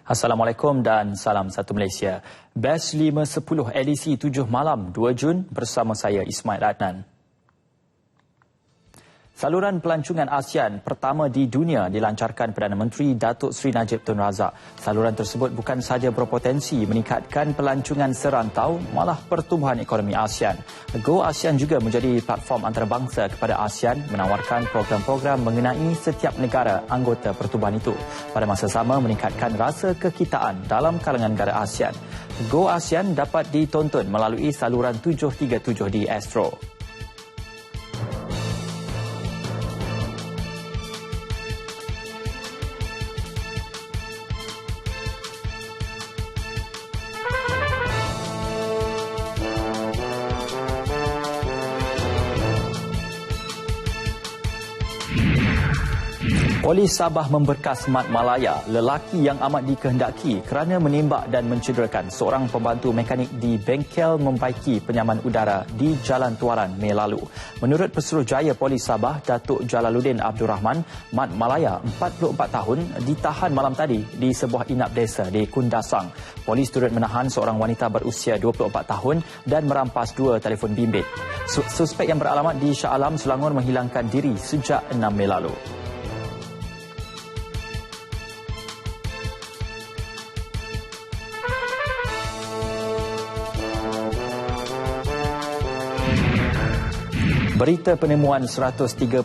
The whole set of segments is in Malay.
Assalamualaikum dan salam satu Malaysia. Bash 510 edisi 7 malam 2 Jun bersama saya Ismail Adnan. Saluran pelancongan ASEAN pertama di dunia dilancarkan Perdana Menteri Datuk Seri Najib Tun Razak. Saluran tersebut bukan sahaja berpotensi meningkatkan pelancongan serantau, malah pertumbuhan ekonomi ASEAN. Go ASEAN juga menjadi platform antarabangsa kepada ASEAN menawarkan program-program mengenai setiap negara anggota pertubuhan itu. Pada masa sama meningkatkan rasa kekitaan dalam kalangan negara ASEAN. Go ASEAN dapat ditonton melalui saluran 737 di Astro. Polis Sabah memberkas Mat Malaya, lelaki yang amat dikehendaki kerana menembak dan mencederakan seorang pembantu mekanik di bengkel membaiki penyaman udara di Jalan Tuaran, Mei lalu. Menurut Pesuruhjaya Polis Sabah, Datuk Jalaluddin Abdul Rahman, Mat Malaya, 44 tahun, ditahan malam tadi di sebuah inap desa di Kundasang. Polis turut menahan seorang wanita berusia 24 tahun dan merampas 2 telefon bimbit. Suspek yang beralamat di Shah Alam, Selangor menghilangkan diri sejak 6 Mei lalu. Berita penemuan 139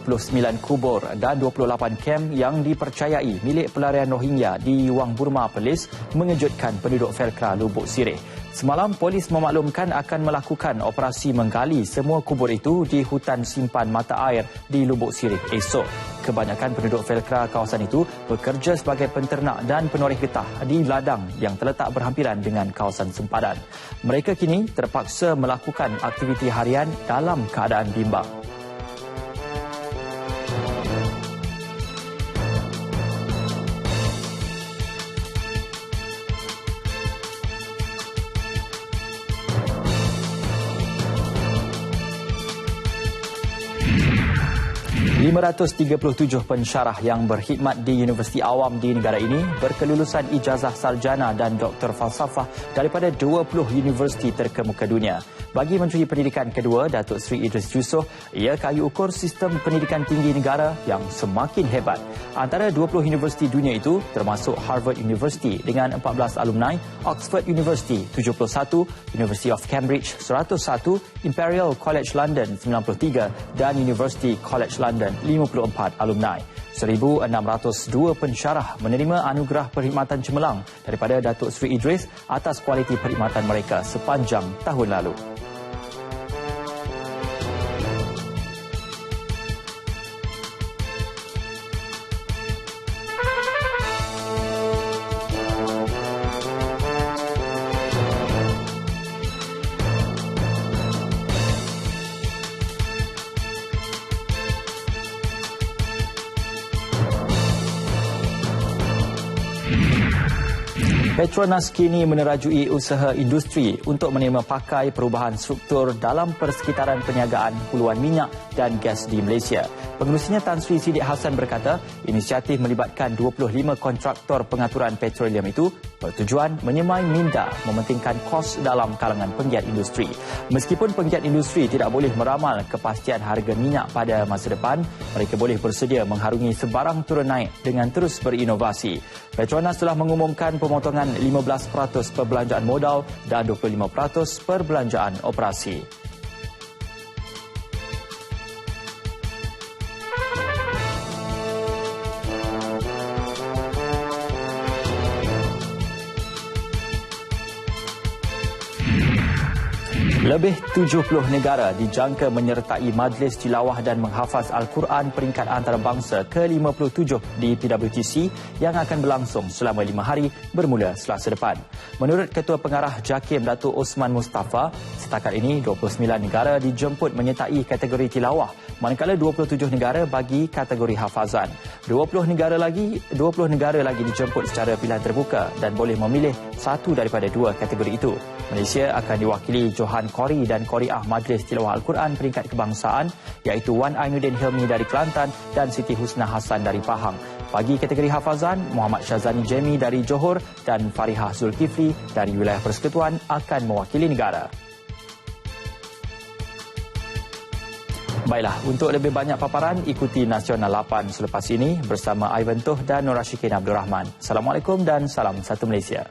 kubur dan 28 kem yang dipercayai milik pelarian Rohingya di Wang Burma Perlis mengejutkan penduduk Felkra Lubuk Sirih. Semalam, polis memaklumkan akan melakukan operasi menggali semua kubur itu di hutan simpan mata air di Lubuk Sirih esok. Kebanyakan penduduk Felkra kawasan itu bekerja sebagai penternak dan penoreh getah di ladang yang terletak berhampiran dengan kawasan sempadan. Mereka kini terpaksa melakukan aktiviti harian dalam keadaan bimbang. ...537 pensyarah yang berkhidmat di Universiti Awam di negara ini berkelulusan ijazah sarjana dan doktor falsafah daripada 20 universiti terkemuka dunia. Bagi Menteri Pendidikan kedua, Datuk Seri Idris Yusof, ia kayu ukur sistem pendidikan tinggi negara yang semakin hebat. Antara 20 universiti dunia itu termasuk Harvard University dengan 14 alumni, Oxford University 71, University of Cambridge 101, Imperial College London 93 dan University College London 54 alumni. 1,602 pensyarah menerima anugerah perkhidmatan cemerlang daripada Datuk Seri Idris atas kualiti perkhidmatan mereka sepanjang tahun lalu. Petronas kini menerajui usaha industri untuk menerima pakai perubahan struktur dalam persekitaran perniagaan huluan minyak dan gas di Malaysia. Pengerusinya Tan Sri Siddiq Hassan berkata, inisiatif melibatkan 25 kontraktor pengaturan petroleum itu bertujuan menyemai minda mementingkan kos dalam kalangan penggiat industri. Meskipun penggiat industri tidak boleh meramal kepastian harga minyak pada masa depan, mereka boleh bersedia mengharungi sebarang turun naik dengan terus berinovasi. Petronas telah mengumumkan pemotongan 15% perbelanjaan modal dan 25% perbelanjaan operasi. Lebih 70 negara dijangka menyertai Majlis Tilawah dan Menghafaz Al-Quran peringkat antarabangsa ke-57 di PWTC yang akan berlangsung selama 5 hari bermula Selasa depan. Menurut Ketua Pengarah JAKIM Datuk Osman Mustafa, setakat ini 29 negara dijemput menyertai kategori tilawah, manakala 27 negara bagi kategori hafazan. 20 negara lagi dijemput secara pilihan terbuka dan boleh memilih satu daripada 2 kategori itu. Malaysia akan diwakili Johan Qori dan Qoriah Majlis Tilawah Al-Quran peringkat kebangsaan iaitu Wan Ainuddin Hilmi dari Kelantan dan Siti Husna Hassan dari Pahang. Bagi kategori hafazan, Muhammad Syazani Jemi dari Johor dan Farihah Zulkifli dari wilayah Persekutuan akan mewakili negara. Baiklah, untuk lebih banyak paparan, ikuti Nasional 8 selepas ini bersama Ivan Toh dan Nur Rashikin Abdul Rahman. Assalamualaikum dan salam satu Malaysia.